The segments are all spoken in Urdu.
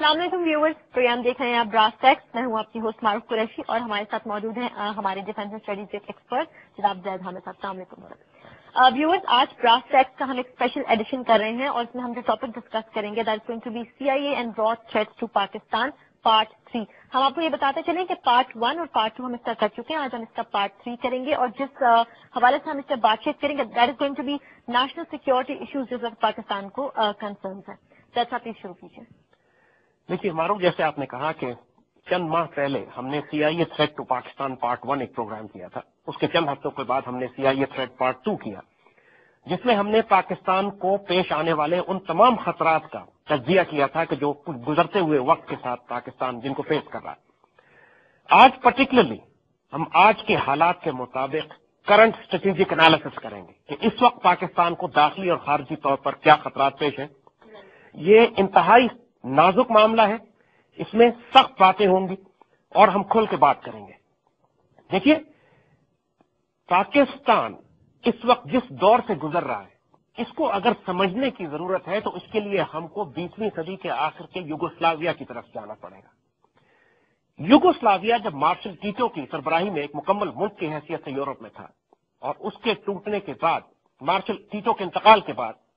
السلام ویورز، پروگرام دیکھ رہے ہیں آپ براس ٹیکس. میں ہوں آپ کی ہوسٹ معروف قریشی اور ہمارے ساتھ موجود ہیں ہمارے ڈیفینس اسٹڈیز کے ایکسپرٹ جناب زید حامد صاحب. السلام علیکم ویورز. آج براس ٹیکس کا ہم ایک اسپیشل ایڈیشن کر رہے ہیں اور اس میں ہم جو ٹاپک ڈسکس کریں گے that is going to be CIA and را تھریٹس ٹو پاکستان پارٹ 3. ہم آپ کو یہ بتاتے چلیں کہ پارٹ 1 اور پارٹ 2 ہم اس کا کر چکے ہیں. آج ہم اس کا پارٹ 3 کریں گے اور جس حوالے سے ہم اس سے بات چیت کریں گے that is going to be national security issues جو پاکستان کو کنسرنس ہیں. زید صاحب پلیز شروع کیجیے. دیکھیے معروف، جیسے آپ نے کہا کہ چند ماہ پہلے ہم نے CIA threat to Pakistan part 1 ایک پروگرام کیا تھا. اس کے چند ہفتوں کے بعد ہم نے CIA تھریٹ پارٹ 2 کیا، جس میں ہم نے پاکستان کو پیش آنے والے ان تمام خطرات کا تجزیہ کیا تھا کہ جو گزرتے ہوئے وقت کے ساتھ پاکستان جن کو فیس کر رہا ہے. آج پرٹیکولرلی ہم آج کے حالات کے مطابق کرنٹ اسٹریٹجک انالیسس کریں گے کہ اس وقت پاکستان کو داخلی اور خارجی طور پر کیا خطرات پیش ہیں. یہ انتہائی نازک معاملہ ہے، اس میں سخت باتیں ہوں گی اور ہم کھل کے بات کریں گے. دیکھیے، پاکستان اس وقت جس دور سے گزر رہا ہے اس کو اگر سمجھنے کی ضرورت ہے تو اس کے لیے ہم کو 20ویں صدی کے آخر کے یوگوسلاویا کی طرف جانا پڑے گا. یوگوسلاویا جب مارشل ٹیٹو کی سربراہی میں ایک مکمل ملک کی حیثیت سے یورپ میں تھا اور اس کے ٹوٹنے کے بعد، مارشل ٹیٹو کے انتقال کے بعد،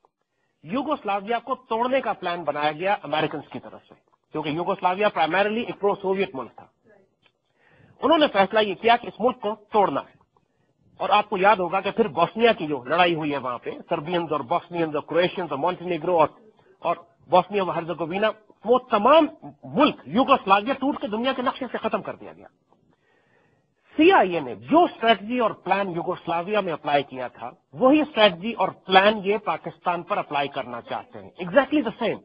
یوگوسلاویا کو توڑنے کا پلان بنایا گیا امریکنز کی طرف سے، کیونکہ یوگوسلاویا پرائمریلی ایک پرو سوویت ملک تھا. انہوں نے فیصلہ یہ کیا کہ اس ملک کو توڑنا ہے. اور آپ کو یاد ہوگا کہ پھر بوسنیا کی جو لڑائی ہوئی ہے وہاں پہ سربینز اور بوسنینز اور کرویشینز اور مونٹینیگرو اور بوسنیا و ہرزیگووینا، وہ تمام ملک یوگوسلاویا ٹوٹ کے دنیا کے نقشے سے ختم کر دیا گیا. CIA نے جو اسٹریٹجی اور پلان یوگوسلاویا میں اپلائی کیا تھا وہی اسٹریٹجی اور پلان یہ پاکستان پر اپلائی کرنا چاہتے ہیں. Exactly the same.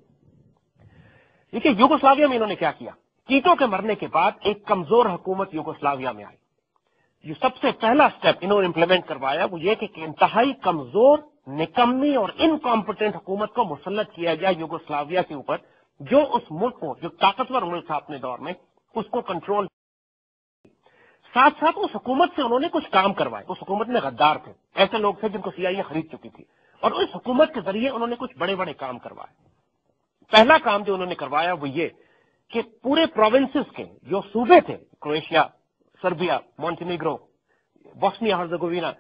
دیکھیے، یوگوسلاویا میں انہوں نے کیا کیا. ٹیٹو کے مرنے کے بعد ایک کمزور حکومت یوگوسلاویا میں آئی. جو سب سے پہلا اسٹیپ انہوں نے امپلیمنٹ کروایا وہ یہ کہ انتہائی کمزور، نکمی اور انکمپٹنٹ حکومت کو مسلط کیا گیا یوگوسلاویا کے اوپر، جو اس ملک کو، جو طاقتور ملک تھا اپنے دور میں، اس کو کنٹرول. ساتھ ساتھ اس حکومت سے انہوں نے کچھ کام کروائے. اس حکومت میں غدار تھے، ایسے لوگ تھے جن کو CIA خرید چکی تھی، اور اس حکومت کے ذریعے انہوں نے کچھ بڑے بڑے کام کروائے. پہلا کام جو انہوں نے کروایا وہ یہ کہ پورے پروونسز کے جو صوبے تھے، کرویشیا، سربیا، مونٹینیگرو، بوسنیا ہرزیگووینا،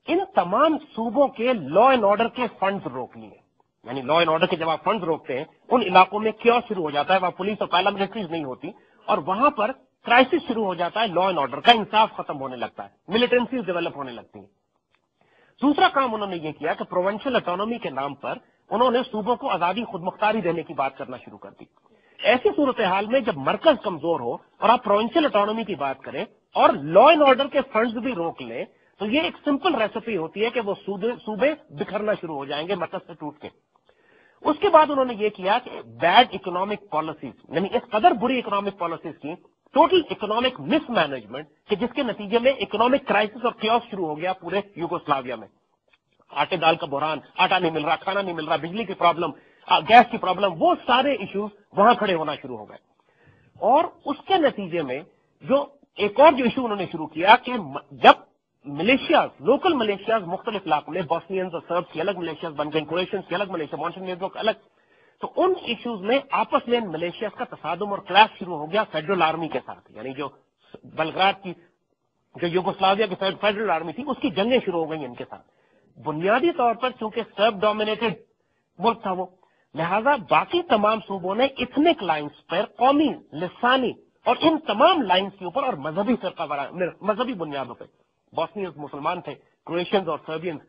ان تمام صوبوں کے لا اینڈ آرڈر کے فنڈز روک لیے. یعنی لا اینڈ آرڈر کے جب آپ فنڈز روکتے ہیں ان علاقوں میں کیوس شروع ہو جاتا ہے، وہاں پولیس اور پیراملٹریز نہیں ہوتی اور وہاں پر کرائسس شروع ہو جاتا ہے، لا اینڈ آرڈر کا انصاف ختم ہونے لگتا ہے، ملیٹنسیز ڈیولپ ہونے لگتی ہیں. دوسرا کام انہوں نے یہ کیا کہ پروونشل اٹانومی کے نام پر انہوں نے صوبوں کو آزادی خود مختاری دینے کی بات کرنا شروع کر دی. ایسی صورتحال میں جب مرکز کمزور ہو اور آپ پروونشل اٹانومی کی بات کریں اور لا اینڈ آرڈر کے فنڈز بھی روک لیں تو یہ ایک سمپل ریسیپی ہوتی ہے کہ وہ صوبے بکھرنا شروع ہو جائیں گے مرکز سے ٹوٹ کے. اس کے بعد انہوں نے یہ کیا کہ بیڈ اکنامک پالیسیز، یعنی اس قدر بری اکنامک پالیسیز کی، ٹوٹل اکنامک مس مینجمنٹ کہ جس کے نتیجے میں اکنامک کرائسس اور کیوس شروع ہو گیا پورے یوگوسلاویا میں. آٹے دال کا بحران، آٹا نہیں مل رہا، کھانا نہیں مل رہا، بجلی کی پرابلم، گیس کی پرابلم، وہ سارے ایشوز وہاں کھڑے ہونا شروع ہو گئے. اور اس کے نتیجے میں جو ایک اور جو ایشو انہوں نے شروع کیا کہ جب ملیشیاز، لوکل ملیشیاز مختلف علاقوں میں، بوسنینز اور سربس کی الگ ملیشیاز بن گئے، کرویشینز کی الگ ملیشیا، مونٹینیگرو کی الگ، تو ان ایشوز میں آپس میں ملیشیاز کا تصادم اور کلیش شروع ہو گیا فیڈرل آرمی کے ساتھ. یعنی جو بلگراڈ کی، جو یوگوسلاویا کی فیڈرل آرمی تھی، اس کی جنگیں شروع ہو گئی ان کے ساتھ. بنیادی طور پر چونکہ سرب ڈومینیٹڈ ملک تھا وہ، لہذا باقی تمام صوبوں نے ایتھنک لائنز پر، قومی، لسانی اور ان تمام لائنز کے اوپر اور مذہبی مذہبی بنیادوں پہ، بوسنینز مسلمان تھے، کرویشینز اور سربینز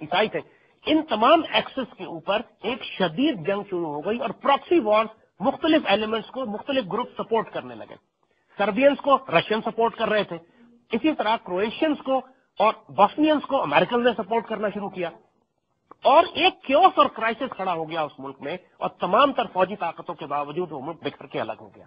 عیسائی تھے، ان تمام ایکسس کے اوپر ایک شدید جنگ شروع ہو گئی اور پراکسی وارز مختلف ایلیمنٹس کو، مختلف گروپ سپورٹ کرنے لگے. سربینز کو رشین سپورٹ کر رہے تھے، اسی طرح کرویشینز کو اور بوسنینز کو امریکن نے سپورٹ کرنا شروع کیا، اور ایک کیوس اور کرائسس کھڑا ہو گیا اس ملک میں، اور تمام تر فوجی طاقتوں کے باوجود وہ ملک بکھر کے الگ ہو گیا.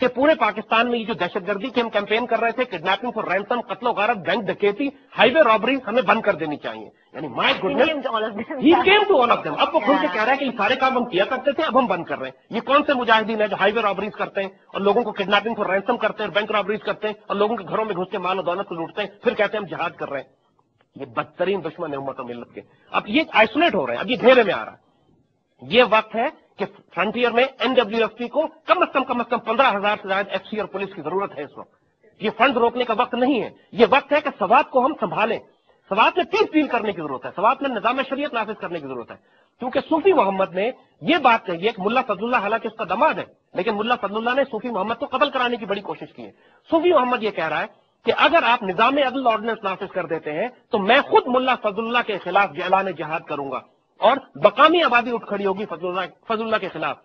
کہ پورے پاکستان میں یہ جو دہشت گردی کی ہم کیمپین کر رہے تھے، کڈنیپنگ فار رینسم، قتل و غارت، بینک ڈکیتی، ہائی وے رابریز ہمیں بند کر دینی چاہیے. یعنی my goodness, he came to all of them. اب وہ کھل کے کہہ رہا ہے کہ یہ سارے کام ہم کیا کرتے تھے، اب ہم بند کر رہے ہیں. یہ کون سے مجاہدین ہیں جو ہائی وے رابریز کرتے ہیں اور لوگوں کو کڈنیپنگ فار رینسم کرتے ہیں اور بینک رابریز کرتے ہیں اور لوگوں کے گھروں میں گھس کے مال و دولت کو لوٹتے ہیں، پھر کہتے ہیں ہم جہاد کر رہے ہیں. یہ بدترین دشمن ہے امت و ملت کے. اب یہ آئسولیٹ ہو رہے ہیں، اب یہ گھیرے میں آ رہا ہے. یہ وقت ہے کہ فرنٹیئر میں NWFP کو کم از کم 15,000 سے زائد FC اور پولیس کی ضرورت ہے اس وقت. یہ فنڈ روکنے کا وقت نہیں ہے. یہ وقت ہے کہ سوات کو ہم سنبھالیں. سوات میں پیس ڈیل کرنے کی ضرورت ہے. سوات میں نظام شریعت نافذ کرنے کی ضرورت ہے. کیونکہ صوفی محمد نے یہ بات کہی ہے کہ ملا فضل اللہ، حالانکہ اس کا دماد ہے، لیکن ملا فضل اللہ نے صوفی محمد کو قتل کرانے کی بڑی کوشش کی ہے. صوفی محمد یہ کہہ رہا ہے کہ اگر آپ نظام عدل آرڈیننس نافذ کر دیتے ہیں تو میں خود ملا فضل اللہ کے خلاف اعلان جہاد کروں گا اور مقامی آبادی اٹھ کھڑی ہوگی فضل اللہ کے خلاف.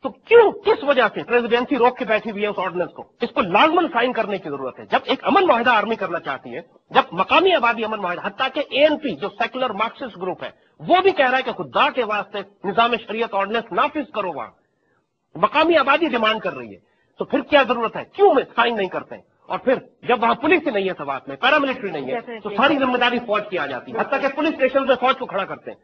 تو کیوں، کس وجہ سے پریزیڈنسی روک کے بیٹھی ہوئی ہے اس آرڈیننس کو؟ اس کو لازمن سائن کرنے کی ضرورت ہے. جب ایک امن معاہدہ آرمی کرنا چاہتی ہے، جب مقامی آبادی امن معاہدہ، حتیٰ کہ ANP جو سیکولر مارکسسٹ گروپ ہے وہ بھی کہہ رہا ہے کہ خدا کے واسطے نظام شریعت آرڈیننس نافذ کرو. وہاں مقامی آبادی ڈیمانڈ کر رہی ہے. تو پھر کیا ضرورت ہے؟ کیوں سائن نہیں کرتے ہیں؟ اور پھر جب وہاں پولیس ہی نہیں ہے، سوات میں پیراملٹری نہیں ہے، تو ساری ذمہ داری فوج کی آ جاتی ہے، حتیٰ کہ پولیس اسٹیشن میں فوج کو کھڑا کرتے ہیں.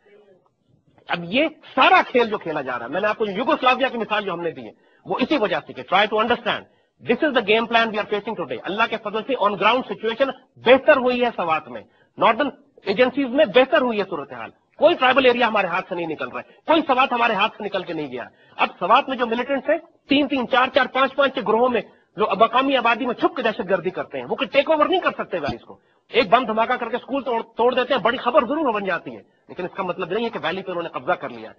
اب یہ سارا کھیل جو کھیلا جا رہا ہے، میں نے آپ کو یوگوسلاویا کی مثال جو ہم نے دی ہے وہ اسی وجہ سے کہ try to understand this is the game plan we are facing today. اللہ کے فضل سے آن گراؤنڈ سچویشن بہتر ہوئی ہے سوات میں، ناردرن ایجنسیز میں بہتر ہوئی ہے صورتحال. کوئی ٹرائبل ایریا ہمارے ہاتھ سے نہیں نکل رہا ہے، کوئی سوات ہمارے ہاتھ سے نکل کے نہیں گیا. اب سوات میں جو ملیٹنٹس ہیں 3-3, 4-4, 5-5 کے گروہوں میں جو مقامی آبادی میں چھپ کے دہشت گردی کرتے ہیں، وہ کہ ٹیک اوور نہیں کر سکتے ویلیز کو. ایک بم دھماکہ کر کے اسکول توڑ دیتے ہیں، بڑی خبر ضرور بن جاتی ہے، لیکن اس کا مطلب نہیں ہے کہ ویلی پہ انہوں نے قبضہ کر لیا ہے.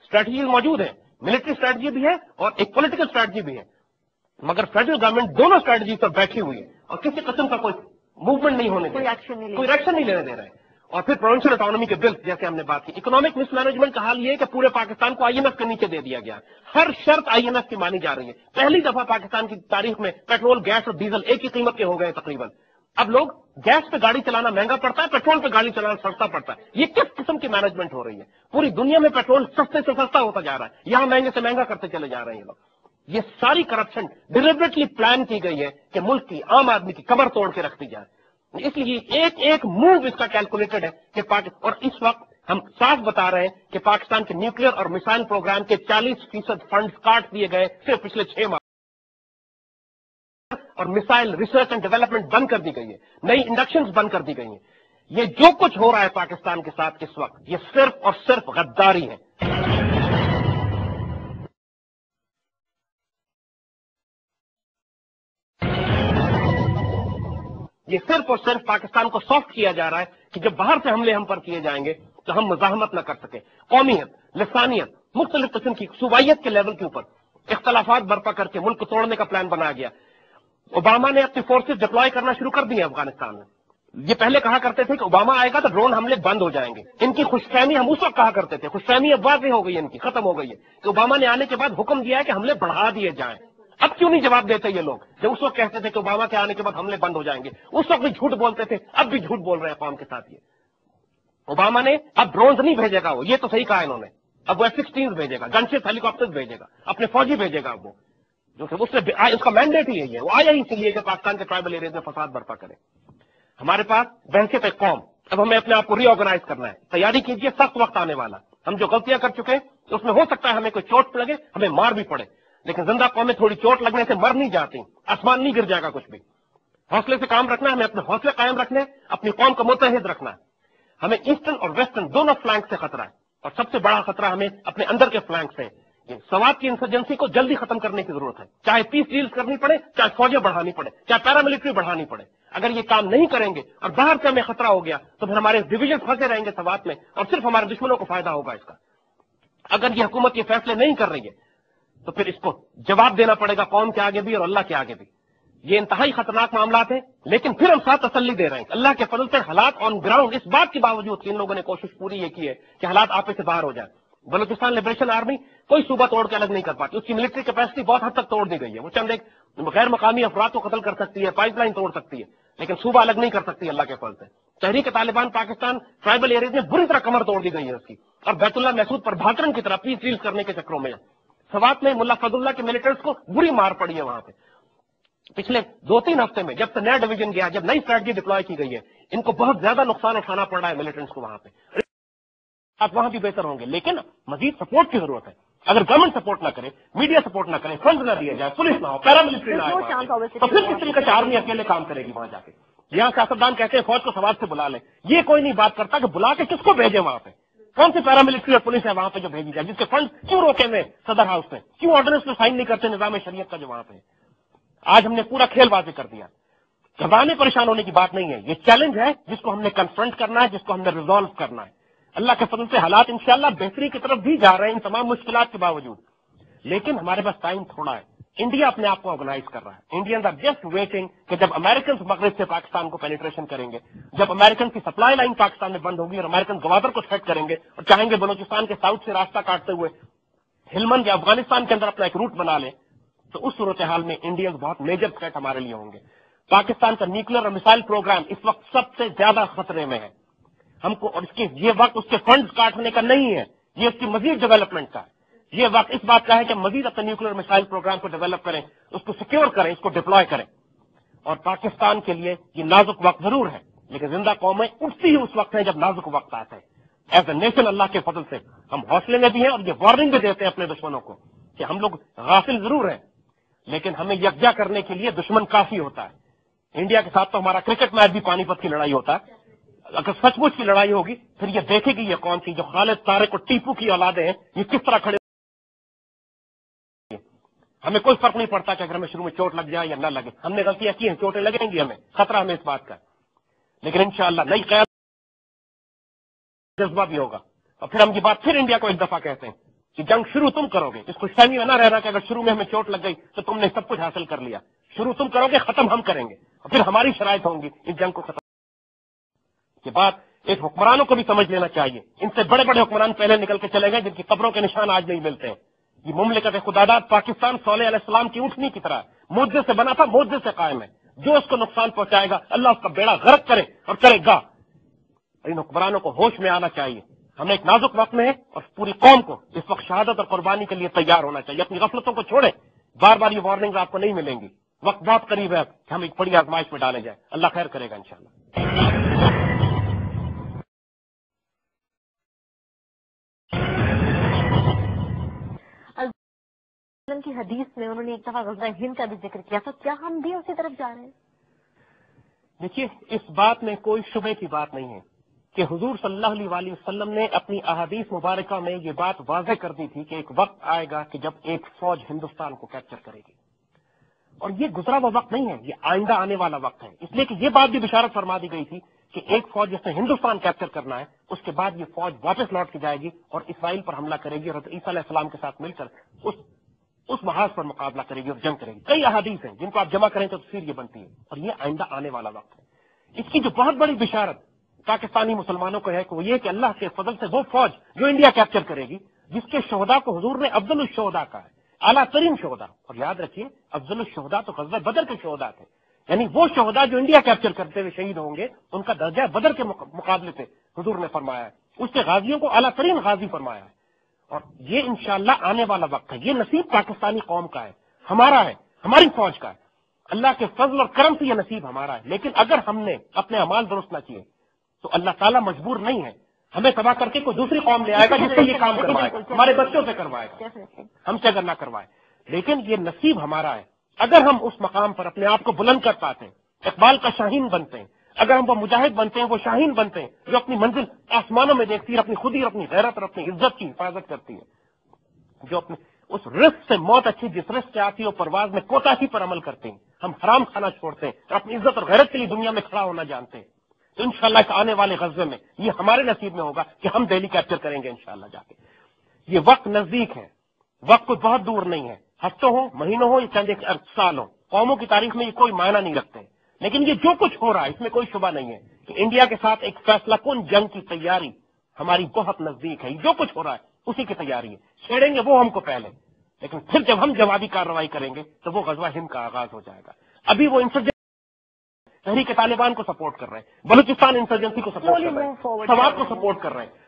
اسٹریٹجیز موجود ہیں، ملٹری اسٹریٹجی بھی ہے اور ایک پولیٹیکل اسٹریٹجی بھی ہے، مگر فیڈرل گورنمنٹ دونوں اسٹریٹجی پر بیٹھی ہوئی ہے اور کسی قسم کا کوئی موومنٹ نہیں ہونے دے رہا، کوئی ایکشن نہیں لینے دے رہا ہے. اور پھر پروونشل اٹانومی کے بل جیسے ہم نے بات کی. اکنامک مس مینجمنٹ کا حال یہ ہے کہ پورے پاکستان کو IMF کے نیچے دے دیا گیا. ہر شرط IMF کی مانی جا رہی ہے. پہلی دفعہ پاکستان کی تاریخ میں پیٹرول، گیس اور ڈیزل ایک ہی قیمت کے ہو گئے تقریباً. اب لوگ گیس پہ گاڑی چلانا مہنگا پڑتا ہے، پیٹرول پہ گاڑی چلانا سستا پڑتا ہے. یہ کس قسم کی مینجمنٹ ہو رہی ہے؟ پوری دنیا میں پیٹرول سستے سے سستا ہوتا جا رہا ہے، یہاں مہنگے سے مہنگا کرتے چلے جا رہے ہیں لوگ. یہ ساری کرپشن ڈیلیبریٹلی پلان کی گئی ہے کہ ملک کی عام آدمی کی کمر توڑ کے رکھ دی جائے. اس لیے ایک ایک موو اس کا کیلکولیٹڈ ہے کہ اور اس وقت ہم صاف بتا رہے ہیں کہ پاکستان کے نیوکلیر اور میسائل پروگرام کے 40% فنڈز کاٹ دیے گئے صرف پچھلے 6 ماہ، اور میسائل ریسرچ اینڈ ڈیولپمنٹ بند کر دی گئی ہے، نئی انڈکشنز بند کر دی گئی ہیں. یہ جو کچھ ہو رہا ہے پاکستان کے ساتھ اس وقت، یہ صرف اور صرف غداری ہے. یہ صرف اور صرف پاکستان کو سافٹ کیا جا رہا ہے کہ جب باہر سے حملے ہم پر کیے جائیں گے تو ہم مزاحمت نہ کر سکیں. قومیت، لسانیت، مختلف قسم کی صوبائیت کے لیول کے اوپر اختلافات برپا کر کے ملک کو توڑنے کا پلان بنایا گیا. اوباما نے اپنی فورسز ڈپلوائے کرنا شروع کر دی ہیں افغانستان میں. یہ پہلے کہا کرتے تھے کہ اوباما آئے گا تو ڈرون حملے بند ہو جائیں گے. ان کی خوش فہمی ہم اس وقت کہا کرتے تھے، خوش فہمی اب واضح ہو گئی ہے، ان کی ختم ہو گئی ہے کہ اوباما نے آنے کے بعد حکم دیا ہے کہ حملے بڑھا دیے جائیں. اب کیوں نہیں جواب دیتے یہ لوگ جو اس وقت کہتے تھے کہ اوباما کے آنے کے بعد حملے بند ہو جائیں گے؟ اس وقت بھی جھوٹ بولتے تھے، اب بھی جھوٹ بول رہے ہیں قوم کے ساتھ. یہ اوباما نے اب ڈرونز نہیں بھیجے گا، وہ یہ تو صحیح کہا انہوں نے. اب وہ F-16 بھیجے گا، گن شپ ہیلی کاپٹر بھیجے گا، اپنے فوجی بھیجے گا. اب وہ جو کہ اس کا مینڈیٹ ہی ہے، وہ آیا ہی اسی لیے کہ پاکستان کے ٹرائبل ایریاز میں فساد برپا کرے. ہمارے پاس بحثیت ایک قوم اب ہمیں اپنے آپ کو ری آرگنائز کرنا ہے. تیاری کیجیے، سخت وقت آنے والا. ہم جو غلطیاں کر چکے ہیں اس میں ہو سکتا ہے ہمیں کوئی چوٹ لگے، ہمیں مار بھی پڑے، لیکن زندہ قومیں تھوڑی چوٹ لگنے سے مر نہیں جاتی. آسمان نہیں گر جائے گا کچھ بھی. حوصلے سے کام رکھنا ہے، ہمیں اپنے حوصلے قائم رکھنے، اپنی قوم کو متحد رکھنا ہے. ہمیں ایسٹرن اور ویسٹرن دونوں فلانک سے خطرہ ہے، اور سب سے بڑا خطرہ ہمیں اپنے اندر کے فلانک سے. سوات کی انسرجنسی کو جلدی ختم کرنے کی ضرورت ہے، چاہے پیس ڈیلز کرنی پڑے، چاہے فوجیں بڑھانی پڑے، چاہے پیراملٹری بڑھانی پڑے. اگر یہ کام نہیں کریں گے اور باہر سے ہمیں خطرہ ہو گیا تو پھر ہمارے ڈویژن پھنسے رہیں گے سوات میں، اور صرف ہمارے دشمنوں کو فائدہ ہوگا اس کا. اگر یہ حکومت یہ فیصلے نہیں کر رہی ہے تو پھر اس کو جواب دینا پڑے گا قوم کے آگے بھی اور اللہ کے آگے بھی. یہ انتہائی خطرناک معاملات ہیں، لیکن پھر ہم ساتھ تسلی دے رہے ہیں. اللہ کے فضل سے حالات آن گراؤنڈ اس بات کے باوجود کہ ان لوگوں نے کوشش پوری یہ کی ہے کہ حالات آپے سے باہر ہو جائیں. بلوچستان لبریشن آرمی کوئی صوبہ توڑ کے الگ نہیں کر پاتی، اس کی ملٹری کیپیسٹی بہت حد تک توڑ دی گئی ہے. وہ چند ایک غیر مقامی افراد کو قتل کر سکتی ہے، پائپ لائن توڑ سکتی ہے، لیکن صوبہ الگ نہیں کر سکتی اللہ کے فضل سے. تحریک طالبان پاکستان ٹرائبل ایریاز میں بری طرح کمر توڑ دی گئی ہے اس کی، اور بیت اللہ محسود پر بھاکرن کی طرح پیس ڈیلز کرنے کے چکروں میں سوات میں ملا فضلاللہ کے ملٹنٹس کو بری مار پڑی ہے وہاں پہ پچھلے 2-3 ہفتے میں، جب سے نیا ڈویژن گیا، جب نئی اسٹریٹجی ڈپلوائے کی گئی ہے، ان کو بہت زیادہ نقصان اٹھانا پڑ رہا ہے ملٹنٹس کو وہاں پہ. آپ وہاں بھی بہتر ہوں گے، لیکن مزید سپورٹ کی ضرورت ہے. اگر گورنمنٹ سپورٹ نہ کرے، میڈیا سپورٹ نہ کرے، فنڈ نہ دیا جائے، پولیس نہ ہو، پیراملٹری نہ آئے، تو پھر کس طریقے سے آرمی اکیلے کام کرے گی وہاں جا کے؟ یہاں سیاستدان کہتے ہیں فوج کو سوات سے بلا لیں، یہ کوئی نہیں بات کرتا کہ بلا کے کس کو بھیجے وہاں پہ. کون سی پیراملٹری اور پولیس ہے وہاں پہ جو بھیجی جائے، جس کے فنڈ کیوں روکے ہوئے صدر ہاؤس میں، کیوں آرڈیننس میں سائن نہیں کرتے نظام شریعت کا جو وہاں پہ. آج ہم نے پورا کھیل واضح کر دیا. گھبرانے پریشان ہونے کی بات نہیں ہے، یہ چیلنج ہے جس کو ہم نے کنفرنٹ کرنا ہے، جس کو ہم نے ریزالو کرنا ہے. اللہ کے فضل سے حالات انشاءاللہ بہتری کی طرف بھی جا رہے ہیں ان تمام مشکلات کے باوجود، لیکن ہمارے پاس ٹائم تھوڑا ہے. انڈیا اپنے آپ کو آرگنائز کر رہا ہے. انڈینز آر جسٹ ویٹنگ کہ جب امریکن مغرب سے پاکستان کو پینیٹریشن کریں گے، جب امریکن کی سپلائی لائن پاکستان میں بند ہوگی اور امریکن گوادر کو سیٹ کریں گے اور چاہیں گے بلوچستان کے ساؤتھ سے راستہ کاٹتے ہوئے ہلمند یا افغانستان کے اندر اپنا ایک روٹ بنا لیں، تو اس صورتحال میں انڈینز بہت میجر تھریٹ ہمارے لیے ہوں گے. پاکستان کا نیوکلیر اور میسائل پروگرام اس وقت سب سے زیادہ خطرے میں ہے. ہم کو اور یہ وقت اس کے فنڈز کاٹنے کا نہیں ہے، یہ اس کی مزید ڈیولپمنٹ کا ہے. یہ وقت اس بات کا ہے کہ مزید اپنے نیوکلیر میسائل پروگرام کو ڈیولپ کریں، اس کو سیکیور کریں، اس کو ڈپلوائے کریں. اور پاکستان کے لیے یہ نازک وقت ضرور ہے، لیکن زندہ قومیں اٹھتی ہی اس وقت ہیں جب نازک وقت آتا ہے. ایز اے نیشن اللہ کے فضل سے ہم حوصلے میں بھی ہیں اور یہ وارننگ بھی دیتے ہیں اپنے دشمنوں کو کہ ہم لوگ غافل ضرور ہیں، لیکن ہمیں یکجا کرنے کے لیے دشمن کافی ہوتا ہے. انڈیا کے ساتھ تو ہمارا کرکٹ میچ بھی پانی پت کی لڑائی ہوتا ہے. اگر سچ مچ کی لڑائی ہوگی پھر یہ دیکھے گی یہ کون سی جو خالد طارق اور ٹیپو کی اولادیں ہیں یہ کس طرح کھڑے. ہمیں کوئی فرق نہیں پڑتا کہ اگر ہمیں شروع میں چوٹ لگ جائے یا نہ لگے، ہم نے غلطیاں کی ہیں، چوٹیں لگیں گی، ہمیں خطرہ ہمیں اس بات کا، لیکن انشاءاللہ نئی قیادت جذبہ بھی ہوگا. اور پھر ہم یہ بات پھر انڈیا کو ایک دفعہ کہتے ہیں کہ جنگ شروع تم کرو گے. اس خوش فہمی میں نہ رہنا کہ اگر شروع میں ہمیں چوٹ لگ گئی تو تم نے سب کچھ حاصل کر لیا. شروع تم کرو گے، ختم ہم کریں گے، اور پھر ہماری شرائط ہوں گی اس جنگ کو ختم. یہ بات ایک حکمرانوں کو بھی سمجھ لینا چاہیے. ان سے بڑے بڑے حکمران پہلے نکل کے چلے گئے جن کی قبروں کے نشان آج نہیں ملتے ہیں. یہ مملکت خداداد پاکستان صالح علیہ السلام کی اٹھنی کی طرح معجزے سے بنا تھا، معجزے سے قائم ہے. جو اس کو نقصان پہنچائے گا اللہ اس کا بیڑا غرق کرے اور کرے گا. ان حکمرانوں کو ہوش میں آنا چاہیے. ہمیں ایک نازک وقت میں ہے اور پوری قوم کو اس وقت شہادت اور قربانی کے لیے تیار ہونا چاہیے. اپنی غفلتوں کو چھوڑیں. بار بار یہ وارننگ آپ کو نہیں ملیں گی. وقت بہت قریب ہے کہ ہم ایک بڑی آزمائش میں ڈالے جائیں. اللہ خیر کرے گا انشاءاللہ. کی حدیث میں انہوں نے ایک دفعہ غزوہ ہند کا بھی ذکر کیا تھا، کیا ہم بھی اسی طرف جا رہے ہیں؟ دیکھیے، اس بات میں کوئی شبہ کی بات نہیں ہے کہ حضور صلی اللہ علیہ وسلم نے اپنی احادیث مبارکہ میں یہ بات واضح کر دی تھی کہ ایک وقت آئے گا کہ جب ایک فوج ہندوستان کو کیپچر کرے گی. اور یہ گزرا ہوا وقت نہیں ہے، یہ آئندہ آنے والا وقت ہے. اس لیے کہ یہ بات بھی بشارت فرما دی گئی تھی کہ ایک فوج جس نے ہندوستان کیپچر کرنا ہے، اس کے بعد یہ فوج واپس لوٹ کے جائے گی اور اسرائیل پر حملہ کرے گی اور حضرت عیسیٰ علیہ السلام کے ساتھ مل کر اس محاذ پر مقابلہ کرے گی اور جنگ کرے گی. کئی احادیث ہیں جن کو آپ جمع کریں تو تفسیر یہ بنتی ہے، اور یہ آئندہ آنے والا وقت ہے. اس کی جو بہت بڑی بشارت پاکستانی مسلمانوں کو ہے کہ وہ یہ کہ اللہ کے فضل سے وہ فوج جو انڈیا کیپچر کرے گی، جس کے شہداء کو حضور نے افضل الشہداء کہا ہے، اعلیٰ ترین شہداء. اور یاد رکھیے افضل الشہداء تو غزوہ بدر کے شہداء تھے، یعنی وہ شہداء جو انڈیا کیپچر کرتے ہوئے شہید ہوں گے ان کا درجہ بدر کے مقابلے پہ حضور نے فرمایا ہے. اس کے غازیوں کو اعلیٰ ترین غازی فرمایا ہے. اور یہ انشاءاللہ آنے والا وقت ہے. یہ نصیب پاکستانی قوم کا ہے، ہمارا ہے، ہماری فوج کا ہے. اللہ کے فضل اور کرم سے یہ نصیب ہمارا ہے. لیکن اگر ہم نے اپنے اعمال درست نہ کیے تو اللہ تعالیٰ مجبور نہیں ہے، ہمیں تباہ کر کے کوئی دوسری قوم لے آئے گا جس سے یہ کام کروائے گا، ہمارے بچوں سے کروائے گا، ہم سے اگر نہ کروائے. لیکن یہ نصیب ہمارا ہے. اگر ہم اس مقام پر اپنے آپ کو بلند کر پاتے ہیں، اقبال کا شاہین بنتے ہیں، اگر ہم وہ مجاہد بنتے ہیں، وہ شاہین بنتے ہیں جو اپنی منزل آسمانوں میں دیکھتی ہے، اپنی خودی اور اپنی غیرت اور اپنی عزت کی حفاظت کرتی ہے، جو اپنے اس رزق سے موت اچھی جس رزق سے آتی ہے پرواز میں کوتاہی پر عمل کرتے ہیں. ہم حرام کھانا چھوڑتے ہیں اور اپنی عزت اور غیرت کے لیے دنیا میں کھڑا ہونا جانتے ہیں. تو انشاءاللہ اس آنے والے غزوے میں یہ ہمارے نصیب میں ہوگا کہ ہم دہلی کیپچر کریں گے انشاءاللہ جا کے. یہ وقت نزدیک ہے، وقت کوئی بہت دور نہیں ہے. ہفتوں ہو، مہینوں ہو یا چند ایک سال ہو، قوموں کی تاریخ میں یہ کوئی معنی نہیں رکھتے. لیکن یہ جو کچھ ہو رہا ہے اس میں کوئی شبہ نہیں ہے کہ انڈیا کے ساتھ ایک فیصلہ کن جنگ کی تیاری ہماری بہت نزدیک ہے. جو کچھ ہو رہا ہے اسی کی تیاری ہے. چھیڑیں گے وہ ہم کو پہلے، لیکن پھر جب ہم جوابی کارروائی کریں گے تو وہ غزوہ ہند کا آغاز ہو جائے گا. ابھی وہ انسرجنسی تحریک طالبان کو سپورٹ کر رہے ہیں، بلوچستان انسرجنسی کو سپورٹ کر رہے ہیں، سوات کو سپورٹ کر رہے ہیں.